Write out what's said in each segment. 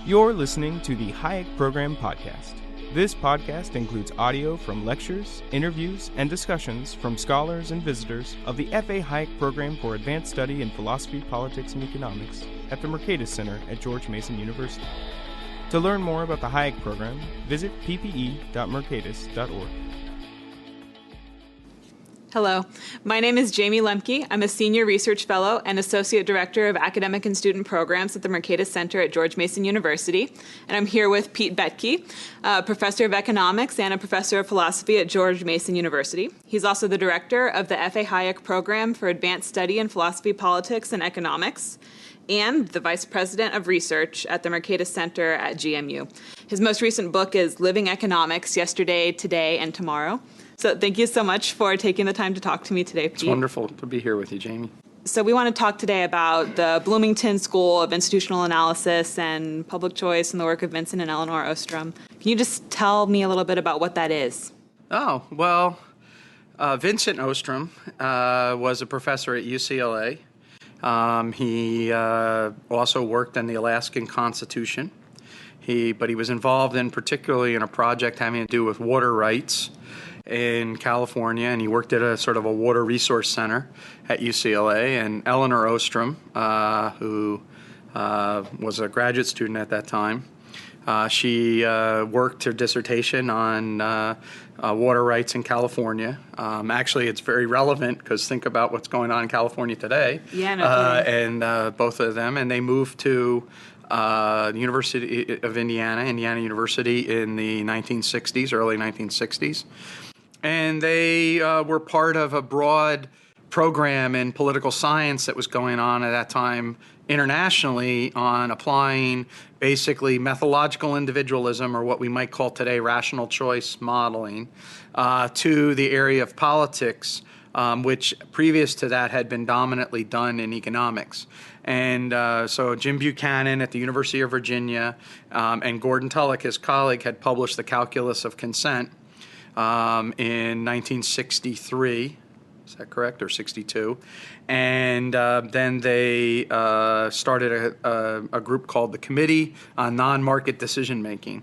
You're listening to the Hayek Program Podcast. This podcast includes audio from lectures, interviews, and discussions from scholars and visitors of the F.A. Hayek Program for Advanced Study in Philosophy, Politics, and Economics at the Mercatus Center at George Mason University. To learn more about the Hayek Program, visit ppe.mercatus.org. Hello, my name is Jayme Lemke. I'm a Senior Research Fellow and Associate Director of Academic and Student Programs at the Mercatus Center at George Mason University. And I'm here with Pete Boettke, a Professor of Economics and a Professor of Philosophy at George Mason University. He's also the Director of the F.A. Hayek Program for Advanced Study in Philosophy, Politics, and Economics, and the Vice President of Research at the Mercatus Center at GMU. His most recent book is Living Economics, Yesterday, Today, and Tomorrow. So thank you so much for taking the time to talk to me today, Pete. It's wonderful to be here with you, Jayme. So we want to talk today about the Bloomington School of Institutional Analysis and Public Choice and the work of Vincent and Eleanor Ostrom. Can you just tell me a little bit about what that is? Vincent Ostrom was a professor at UCLA. He also worked on the Alaskan Constitution. But he was involved particularly in a project having to do with water rights in California, and he worked at a sort of a water resource center at UCLA. And Eleanor Ostrom, who was a graduate student at that time, she worked her dissertation on water rights in California. Actually, it's very relevant because think about what's going on in California today. Yeah, no kidding. And both of them, and they moved to the University of Indiana University in the 1960s, early 1960s. And they were part of a broad program in political science that was going on at that time internationally on applying basically methodological individualism, or what we might call today rational choice modeling, to the area of politics, which previous to that had been dominantly done in economics. And so Jim Buchanan at the University of Virginia and Gordon Tullock, his colleague, had published The Calculus of Consent in 1963. Is that correct? Or 62? And then they started a group called the Committee on Non-Market Decision Making.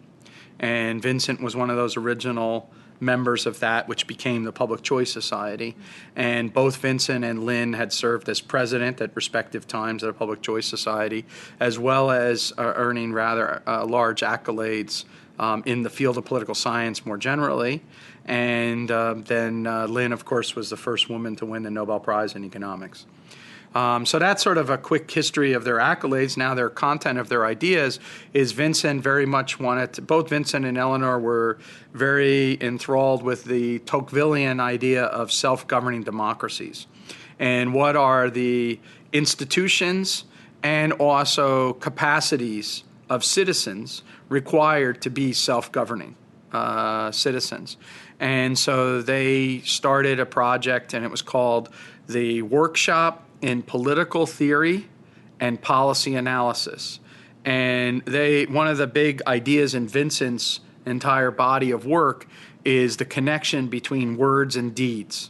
And Vincent was one of those original members of that, which became the Public Choice Society. And both Vincent and Lynn had served as president at respective times at a Public Choice Society, as well as earning rather large accolades in the field of political science more generally. And then Lynn, of course, was the first woman to win the Nobel Prize in economics. So that's sort of a quick history of their accolades. Now their content of their ideas is Vincent very much both Vincent and Eleanor were very enthralled with the Tocquevillian idea of self-governing democracies. And what are the institutions and also capacities of citizens required to be self-governing citizens. And so they started a project, and it was called the Workshop in Political Theory and Policy Analysis. And one of the big ideas in Vincent's entire body of work is the connection between words and deeds.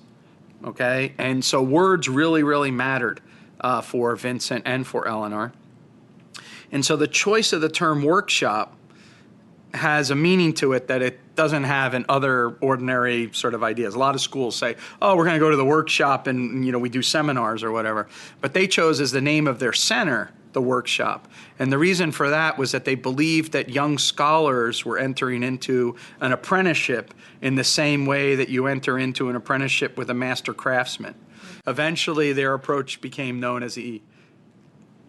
Okay? And so words really, really mattered for Vincent and for Eleanor. And so the choice of the term workshop has a meaning to it that it doesn't have in other ordinary sort of ideas. A lot of schools say, oh, we're going to go to the workshop and, we do seminars or whatever. But they chose as the name of their center the workshop. And the reason for that was that they believed that young scholars were entering into an apprenticeship in the same way that you enter into an apprenticeship with a master craftsman. Eventually, their approach became known as the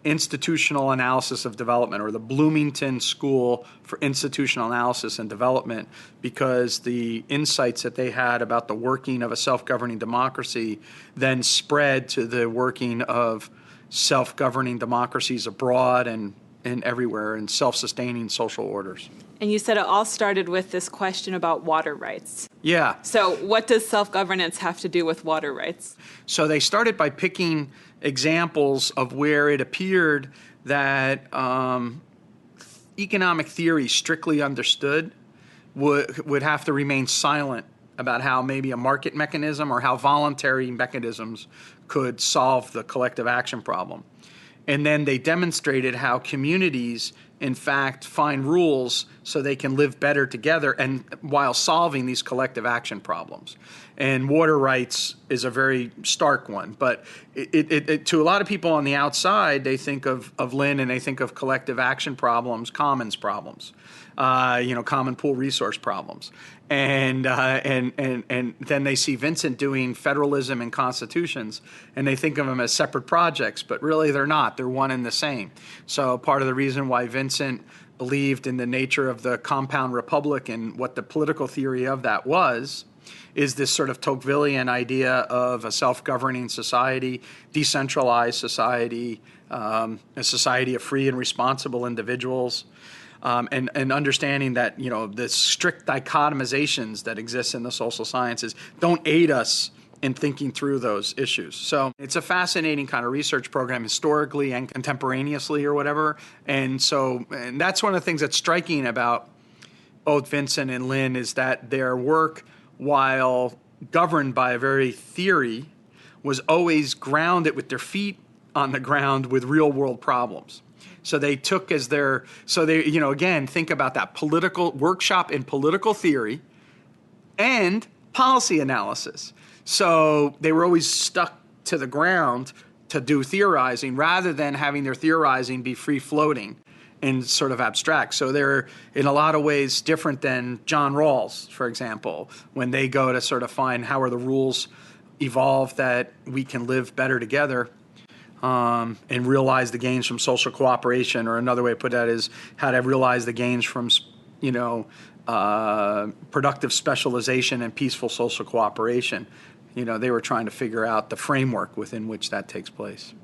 Institutional Analysis of Development, or the Bloomington School for Institutional Analysis and Development, because the insights that they had about the working of a self-governing democracy then spread to the working of self-governing democracies abroad and everywhere in self-sustaining social orders. And you said it all started with this question about water rights. Yeah. So what does self-governance have to do with water rights? So they started by picking examples of where it appeared that economic theory, strictly understood, would have to remain silent about how maybe a market mechanism or how voluntary mechanisms could solve the collective action problem. And then they demonstrated how communities in fact, find rules so they can live better together and while solving these collective action problems. And water rights is a very stark one. But to a lot of people on the outside, they think of Lynn and they think of collective action problems, commons problems, common pool resource problems. And then they see Vincent doing federalism and constitutions, and they think of them as separate projects, but really they're not. They're one and the same. So part of the reason why Vincent believed in the nature of the compound republic and what the political theory of that was is this sort of Tocquevillian idea of a self-governing society, decentralized society, a society of free and responsible individuals. And understanding that, the strict dichotomizations that exist in the social sciences don't aid us in thinking through those issues. So it's a fascinating kind of research program historically and contemporaneously or whatever. And that's one of the things that's striking about both Vincent and Lynn is that their work, while governed by a very theory, was always grounded with their feet on the ground with real world problems. So they took as again, think about that political workshop in political theory and policy analysis. So they were always stuck to the ground to do theorizing rather than having their theorizing be free floating and sort of abstract. So they're in a lot of ways different than John Rawls, for example, when they go to sort of find how are the rules evolve that we can live better together. And realize the gains from social cooperation, or another way to put that is how to realize the gains from, productive specialization and peaceful social cooperation. They were trying to figure out the framework within which that takes place.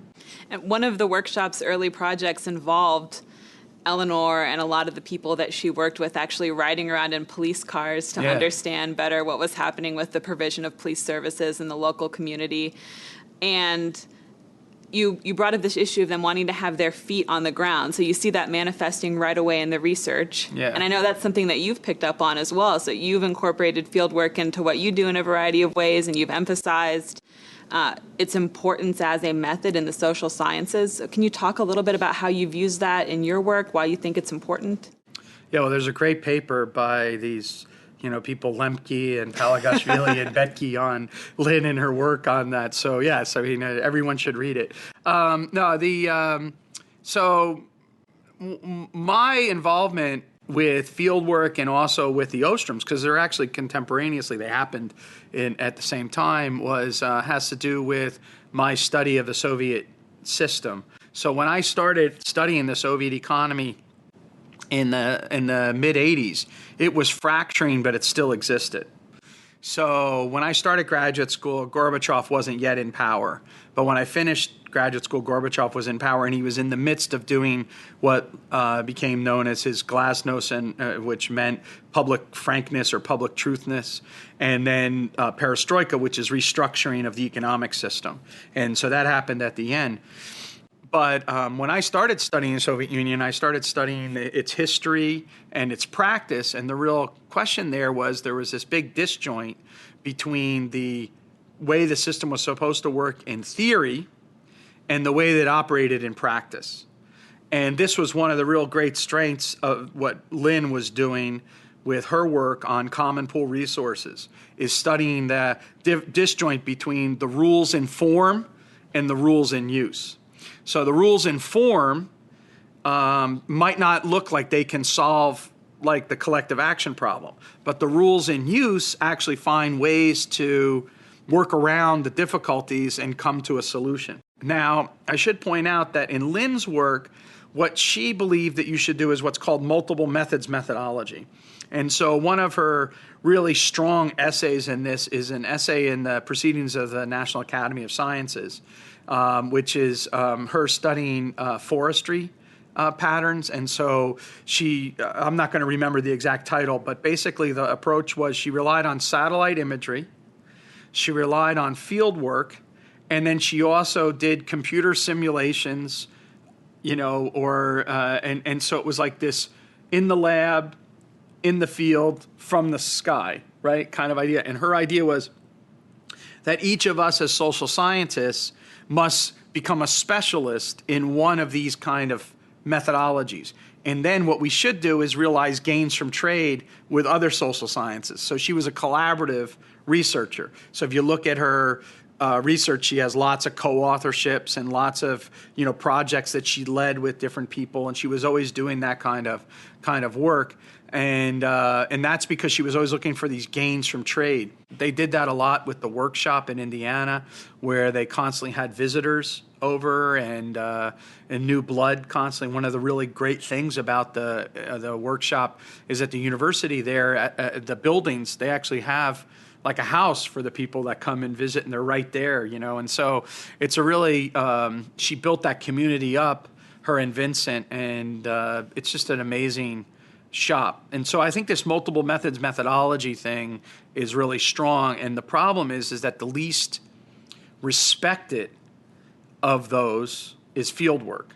And one of the workshop's early projects involved Eleanor and a lot of the people that she worked with actually riding around in police cars to understand better what was happening with the provision of police services in the local community. And you brought up this issue of them wanting to have their feet on the ground. So you see that manifesting right away in the research. Yeah. And I know that's something that you've picked up on as well. So you've incorporated field work into what you do in a variety of ways, and you've emphasized its importance as a method in the social sciences. So can you talk a little bit about how you've used that in your work, why you think it's important? Yeah, well, there's a great paper by these people, Lemke and Palagashvili and Boettke on Lynn and her work on that. So, yes, I mean, everyone should read it. My involvement with field work and also with the Ostroms, because they're actually contemporaneously, they happened at the same time, has to do with my study of the Soviet system. So when I started studying the Soviet economy in the mid-'80s, it was fracturing, but it still existed. So when I started graduate school, Gorbachev wasn't yet in power. But when I finished graduate school, Gorbachev was in power, and he was in the midst of doing what became known as his glasnost, which meant public frankness or public truthness, and then perestroika, which is restructuring of the economic system. And so that happened at the end. But when I started studying the Soviet Union, I started studying its history and its practice. And the real question there was this big disjoint between the way the system was supposed to work in theory and the way that it operated in practice. And this was one of the real great strengths of what Lynn was doing with her work on common pool resources, is studying the disjoint between the rules in form and the rules in use. So the rules in form might not look like they can solve like the collective action problem, but the rules in use actually find ways to work around the difficulties and come to a solution. Now, I should point out that in Lynn's work, what she believed that you should do is what's called multiple methods methodology. And so one of her really strong essays in this is an essay in the Proceedings of the National Academy of Sciences, which is her studying forestry patterns. And so I'm not going to remember the exact title, but basically the approach was she relied on satellite imagery, she relied on field work, and then she also did computer simulations, and so it was like this in the lab, in the field, from the sky, right, kind of idea. And her idea was that each of us as social scientists must become a specialist in one of these kind of methodologies. And then what we should do is realize gains from trade with other social sciences. So she was a collaborative researcher. So if you look at her research, she has lots of co-authorships and lots of projects that she led with different people, and she was always doing that kind of work. And that's because she was always looking for these gains from trade. They did that a lot with the workshop in Indiana, where they constantly had visitors over and new blood constantly. One of the really great things about the workshop is that the university there, at the buildings, they actually have like a house for the people that come and visit, and they're right there, And so it's a really, she built that community up, her and Vincent, and it's just an amazing shop. And so I think this multiple methods methodology thing is really strong. And the problem is that the least respected of those is field work.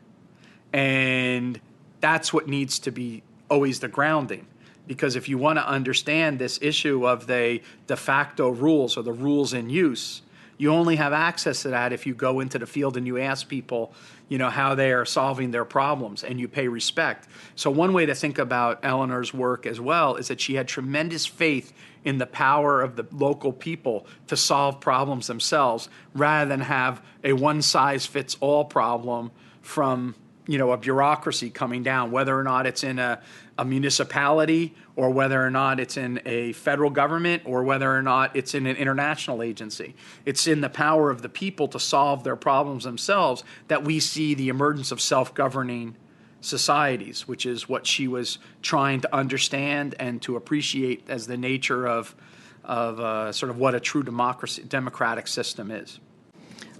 And that's what needs to be always the grounding. Because if you want to understand this issue of the de facto rules or the rules in use, you only have access to that if you go into the field and you ask people, how they are solving their problems, and you pay respect. So one way to think about Eleanor's work as well is that she had tremendous faith in the power of the local people to solve problems themselves, rather than have a one-size-fits-all problem from a bureaucracy coming down, whether or not it's in a municipality, or whether or not it's in a federal government, or whether or not it's in an international agency. It's in the power of the people to solve their problems themselves that we see the emergence of self-governing societies, which is what she was trying to understand and to appreciate as the nature of sort of what a true democratic system is.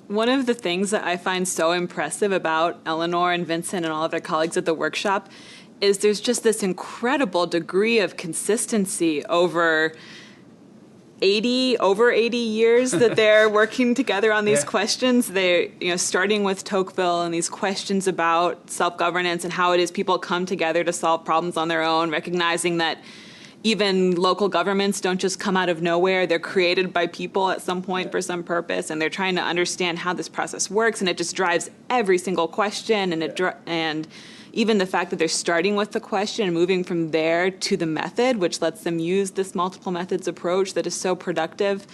One of the things that I find so impressive about Eleanor and Vincent and all of their colleagues at the workshop is there's just this incredible degree of consistency over 80 years that they're working together on these questions. They, starting with Tocqueville and these questions about self-governance and how it is people come together to solve problems on their own, recognizing that even local governments don't just come out of nowhere. They're created by people at some point for some purpose, and they're trying to understand how this process works, and it just drives every single question, and even the fact that they're starting with the question and moving from there to the method, which lets them use this multiple methods approach that is so productive.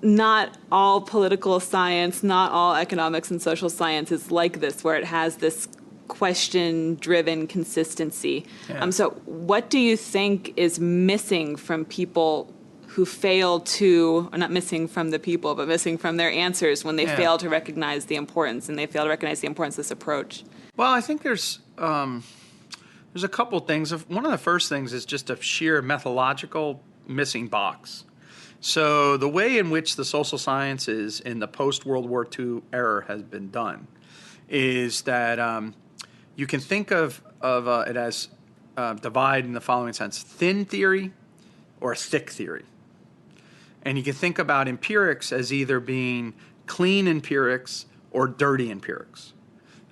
Not all political science, not all economics and social science is like this, where it has this question-driven consistency. Yeah. So what do you think is missing from people who fail to, or not missing from the people, but missing from their answers when they fail to recognize the importance, and they fail to recognize the importance of this approach? Well, I think there's a couple things. One of the first things is just a sheer methodological missing box. So the way in which the social sciences in the post-World War II era has been done is that you can think of it as divide in the following sense: thin theory or thick theory. And you can think about empirics as either being clean empirics or dirty empirics.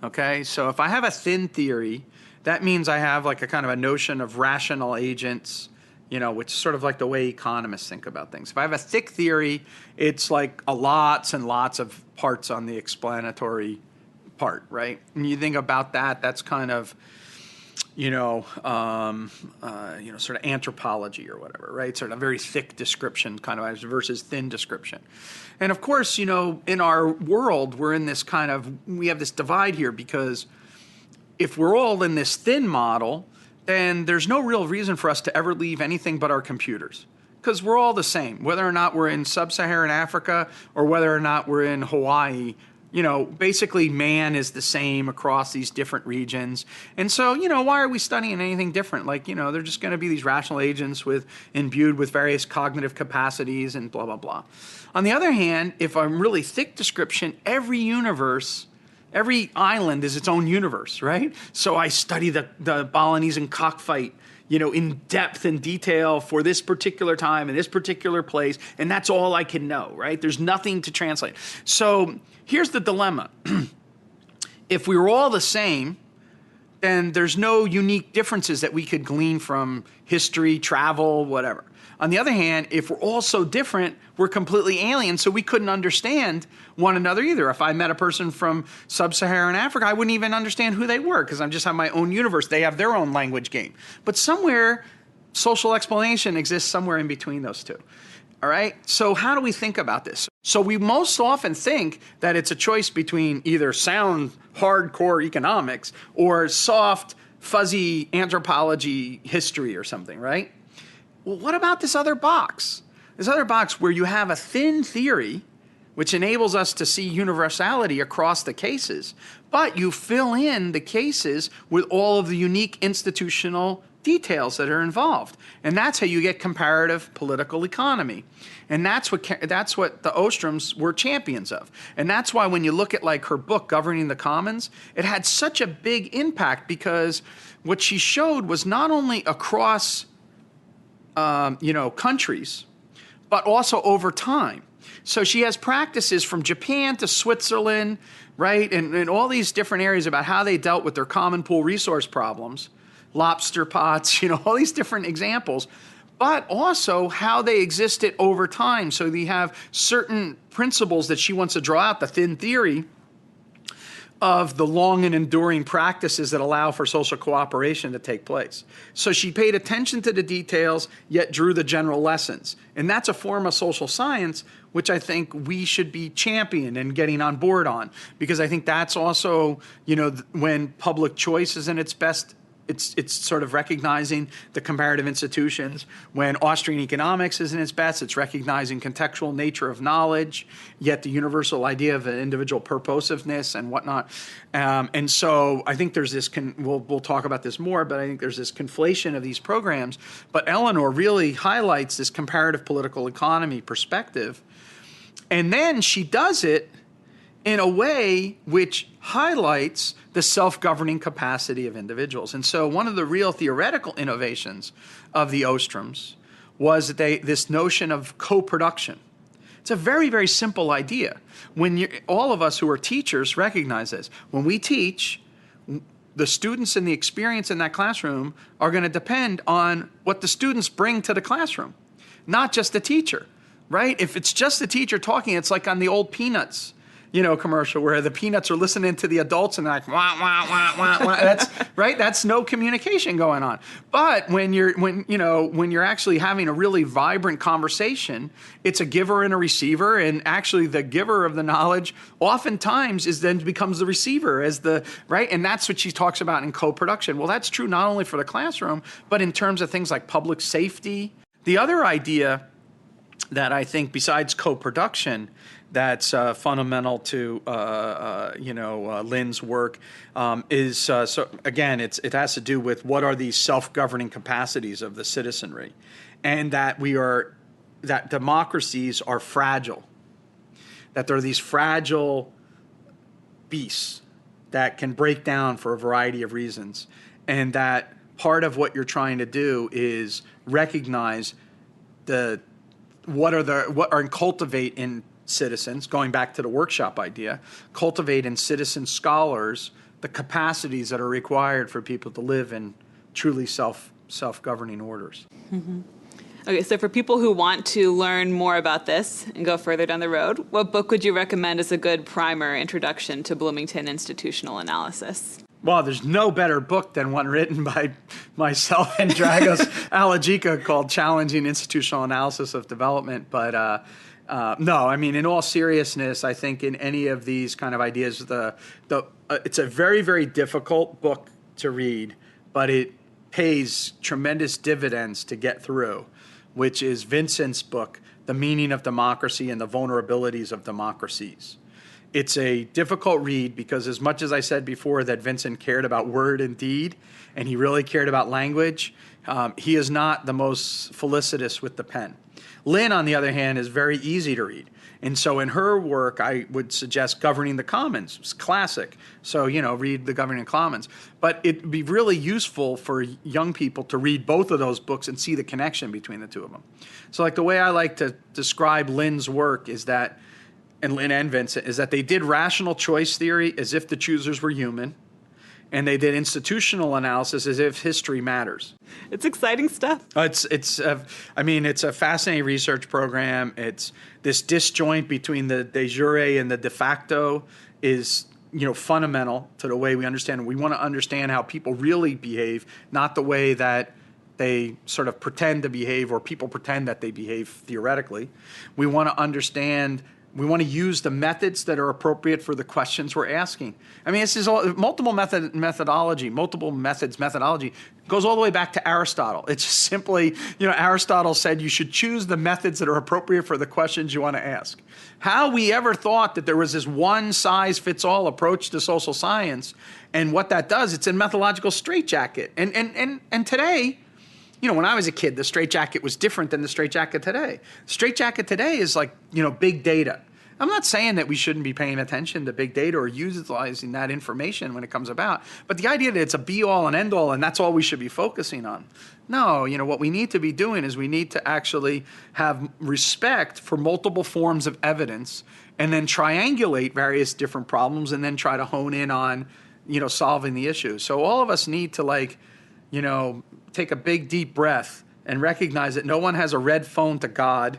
Okay, so if I have a thin theory, that means I have like a kind of a notion of rational agents, which is sort of like the way economists think about things. If I have a thick theory, it's like lots and lots of parts on the explanatory part, right? And you think about that, that's kind of, sort of anthropology or whatever, right? Sort of a very thick description kind of versus thin description. And of course, in our world, we're in this we have this divide here, because if we're all in this thin model, then there's no real reason for us to ever leave anything but our computers, because we're all the same, whether or not we're in sub-Saharan Africa or whether or not we're in Hawaii. Basically man is the same across these different regions. And so, why are we studying anything different? Like, they're just going to be these rational agents imbued with various cognitive capacities and blah, blah, blah. On the other hand, if I'm really thick description, every island is its own universe, right? So I study the Balinese cockfight, in depth and detail for this particular time and this particular place, and that's all I can know, right? There's nothing to translate. So here's the dilemma. If we were all the same, then there's no unique differences that we could glean from history, travel, whatever. On the other hand, if we're all so different, we're completely alien, so we couldn't understand one another either. If I met a person from sub-Saharan Africa, I wouldn't even understand who they were because I just have my own universe. They have their own language game. But somewhere, social explanation exists somewhere in between those two. All right? So how do we think about this? So we most often think that it's a choice between either sound, hardcore economics or soft, fuzzy anthropology history or something, right? Well, what about this other box? This other box where you have a thin theory, which enables us to see universality across the cases, but you fill in the cases with all of the unique institutional details that are involved. And that's how you get comparative political economy. And that's what the Ostroms were champions of. And that's why when you look at like her book, Governing the Commons, it had such a big impact because what she showed was not only across countries, but also over time. So she has practices from Japan to Switzerland, right? And all these different areas about how they dealt with their common pool resource problems, lobster pots, all these different examples, but also how they existed over time. So we have certain principles that she wants to draw out, the thin theory of the long and enduring practices that allow for social cooperation to take place. So she paid attention to the details, yet drew the general lessons. And that's a form of social science, which I think we should be championing and getting on board on, because I think that's also, when public choice is in its best, it's sort of recognizing the comparative institutions. When Austrian economics is in its best, it's recognizing contextual nature of knowledge, yet the universal idea of an individual purposiveness and whatnot. And so I think there's this, we'll talk about this more, but I think there's this conflation of these programs. But Eleanor really highlights this comparative political economy perspective. And then she does it in a way which highlights the self-governing capacity of individuals. And so one of the real theoretical innovations of the Ostroms was this notion of co-production. It's a very, very simple idea. All of us who are teachers recognize this. When we teach, the students and the experience in that classroom are going to depend on what the students bring to the classroom, not just the teacher, right? If it's just the teacher talking, it's like on the old Peanuts commercial where the Peanuts are listening to the adults and they're like, wah, wah, wah, wah, wah. That's right. That's no communication going on. But when you're actually having a really vibrant conversation, it's a giver and a receiver. And actually the giver of the knowledge oftentimes then becomes the receiver right. And that's what she talks about in co-production. Well, that's true not only for the classroom, but in terms of things like public safety. The other idea that I think besides co-production that's fundamental to Lynn's work is so again it has to do with what are these self-governing capacities of the citizenry, and that democracies are fragile, that there are these fragile beasts that can break down for a variety of reasons, and that part of what you're trying to do is recognize and cultivate in citizens, going back to the workshop idea, cultivate in citizen scholars the capacities that are required for people to live in truly self-governing orders. Mm-hmm. Okay, so for people who want to learn more about this and go further down the road, what book would you recommend as a good primer introduction to Bloomington institutional analysis? Well, there's no better book than one written by myself and Dragos Alagica called Challenging Institutional Analysis of Development. But no, I mean, in all seriousness, I think in any of these kind of ideas, it's a very, very difficult book to read, but it pays tremendous dividends to get through, which is Vincent's book, The Meaning of Democracy and the Vulnerabilities of Democracies. It's a difficult read because as much as I said before that Vincent cared about word and deed, and he really cared about language, he is not the most felicitous with the pen. Lynn, on the other hand, is very easy to read. And so in her work, I would suggest Governing the Commons. It's classic. So, read the Governing the Commons. But it'd be really useful for young people to read both of those books and see the connection between the two of them. So like the way I like to describe Lynn's work is that, and Lynn and Vincent, is that they did rational choice theory as if the choosers were human. and they did institutional analysis as if history matters. It's exciting stuff. It's a fascinating research program. It's this disjoint between the de jure and the de facto is fundamental to the way we understand it. We want to understand how people really behave, not the way that they sort of pretend to behave or people pretend that they behave theoretically. We want to understand. We want to use the methods that are appropriate for the questions we're asking. I mean, this is multiple methodology goes all the way back to Aristotle. It's simply, Aristotle said you should choose the methods that are appropriate for the questions you want to ask. How we ever thought that there was this one-size-fits-all approach to social science, and what that does, it's a methodological straitjacket. And today, when I was a kid, the straitjacket was different than the straitjacket today. The straitjacket today is like, big data. I'm not saying that we shouldn't be paying attention to big data or utilizing that information when it comes about, but the idea that it's a be-all and end-all and that's all we should be focusing on. No, what we need to be doing is we need to actually have respect for multiple forms of evidence and then triangulate various different problems and then try to hone in on, solving the issue. So all of us need to take a big, deep breath and recognize that no one has a red phone to God.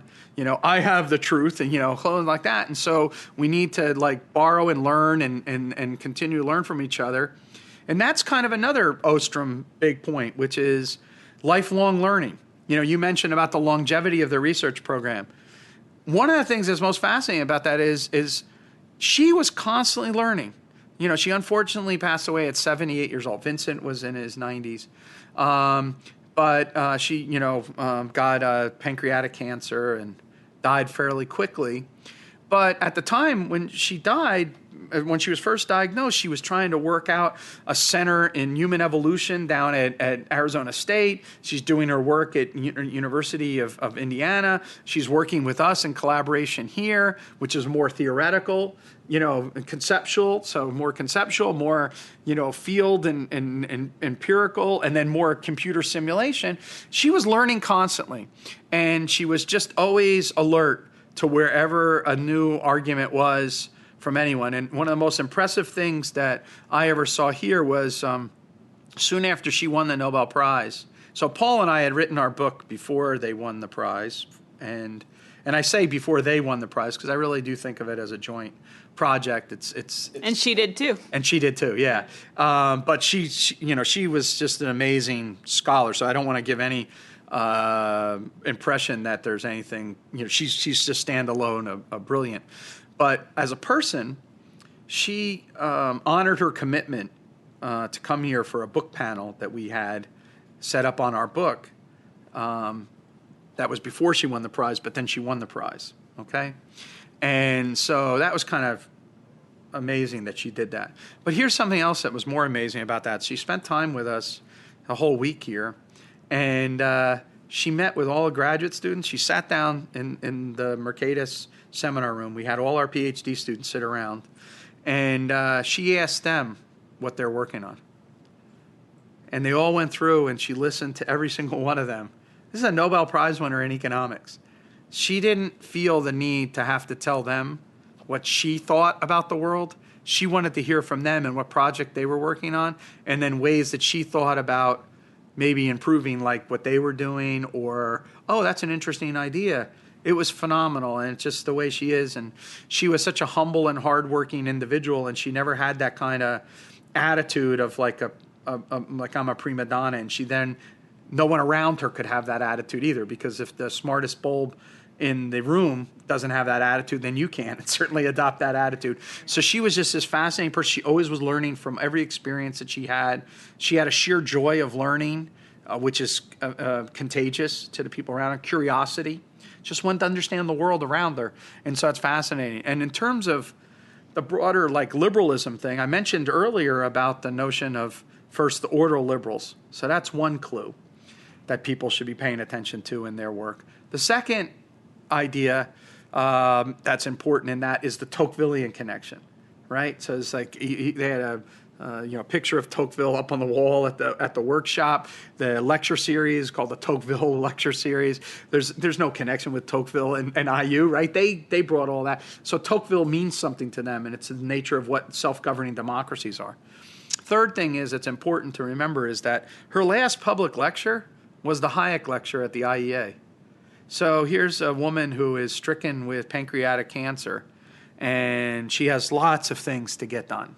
I have the truth and, like that. And so we need to borrow and learn and continue to learn from each other. And that's kind of another Ostrom big point, which is lifelong learning. You mentioned about the longevity of the research program. One of the things that's most fascinating about that is she was constantly learning. She unfortunately passed away at 78 years old. Vincent was in his 90s. But she, got pancreatic cancer and died fairly quickly. But at the time when she died, when she was first diagnosed, she was trying to work out a center in human evolution down at Arizona State. She's doing her work at University of Indiana. She's working with us in collaboration here, which is more theoretical, conceptual. So more conceptual, more, field and empirical, and then more computer simulation. She was learning constantly, and she was just always alert to wherever a new argument was from anyone. And one of the most impressive things that I ever saw here was soon after she won the Nobel Prize. So Paul and I had written our book before they won the prize. And I say before they won the prize because I really do think of it as a joint project. It's and she did too. And she did too, yeah. But she was just an amazing scholar. So I don't want to give any impression that there's anything, she's just standalone, a brilliant. But as a person, she honored her commitment to come here for a book panel that we had set up on our book. That was before she won the prize, but then she won the prize, okay? And so that was kind of amazing that she did that. But here's something else that was more amazing about that. She spent time with us a whole week here, and she met with all the graduate students. She sat down in the Mercatus seminar room. We had all our PhD students sit around, and she asked them what they're working on. And they all went through, and she listened to every single one of them. This is a Nobel Prize winner in economics. She didn't feel the need to have to tell them what she thought about the world. She wanted to hear from them and what project they were working on, and then ways that she thought about maybe improving like what they were doing, or, oh, that's an interesting idea. It was phenomenal, and it's just the way she is. And she was such a humble and hardworking individual, and she never had that kind of attitude of like I'm a prima donna. And she then, no one around her could have that attitude either, because if the smartest bulb in the room doesn't have that attitude, then you can't certainly adopt that attitude. So she was just this fascinating person. She always was learning from every experience that she had. She had a sheer joy of learning, which is contagious to the people around her. Curiosity, just wanted to understand the world around her. And so it's fascinating. And in terms of the broader liberalism thing, I mentioned earlier about the notion of first the order liberals. So that's one clue that people should be paying attention to in their work. The second idea that's important in that is the Tocquevillian connection, right? So it's like they had a picture of Tocqueville up on the wall at the workshop. The lecture series called the Tocqueville Lecture Series. There's no connection with Tocqueville and IU, right? They brought all that. So Tocqueville means something to them, and it's the nature of what self-governing democracies are. third thing is it's important to remember is that her last public lecture was the Hayek lecture at the IEA. So here's a woman who is stricken with pancreatic cancer, and she has lots of things to get done,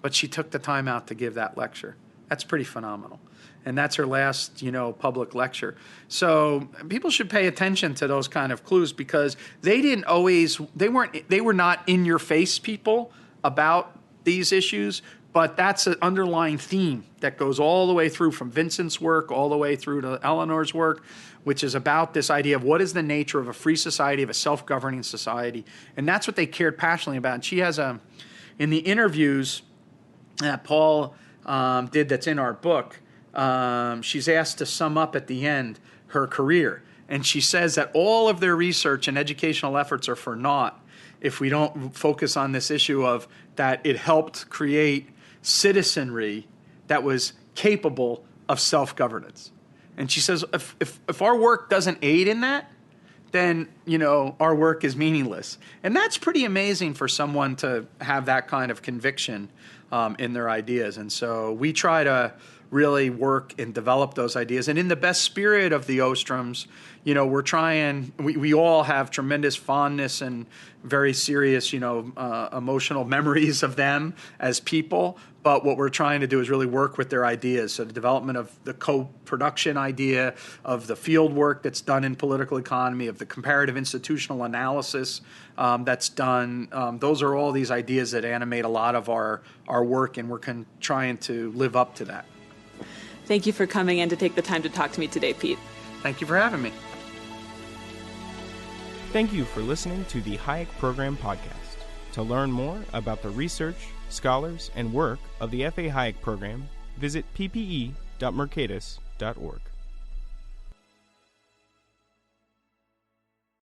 but she took the time out to give that lecture. That's pretty phenomenal. And that's her last, public lecture. So people should pay attention to those kind of clues, because they were not in your face people about these issues, but that's an underlying theme that goes all the way through, from Vincent's work all the way through to Eleanor's work, which is about this idea of what is the nature of a free society, of a self-governing society. And that's what they cared passionately about. And she has in the interviews that Paul did that's in our book, she's asked to sum up at the end her career. And she says that all of their research and educational efforts are for naught if we don't focus on this issue of that it helped create citizenry that was capable of self-governance. And she says if our work doesn't aid in that, then our work is meaningless. And that's pretty amazing for someone to have that kind of conviction in their ideas. And so we try to really work and develop those ideas. And in the best spirit of the Ostroms, we're trying, we all have tremendous fondness and very serious, emotional memories of them as people. But what we're trying to do is really work with their ideas. So the development of the co-production idea, of the field work that's done in political economy, of the comparative institutional analysis that's done. Those are all these ideas that animate a lot of our work, and we're trying to live up to that. Thank you for coming in to take the time to talk to me today, Pete. Thank you for having me. Thank you for listening to the Hayek Program Podcast. To learn more about the research, scholars, and work of the F.A. Hayek Program, visit ppe.mercatus.org.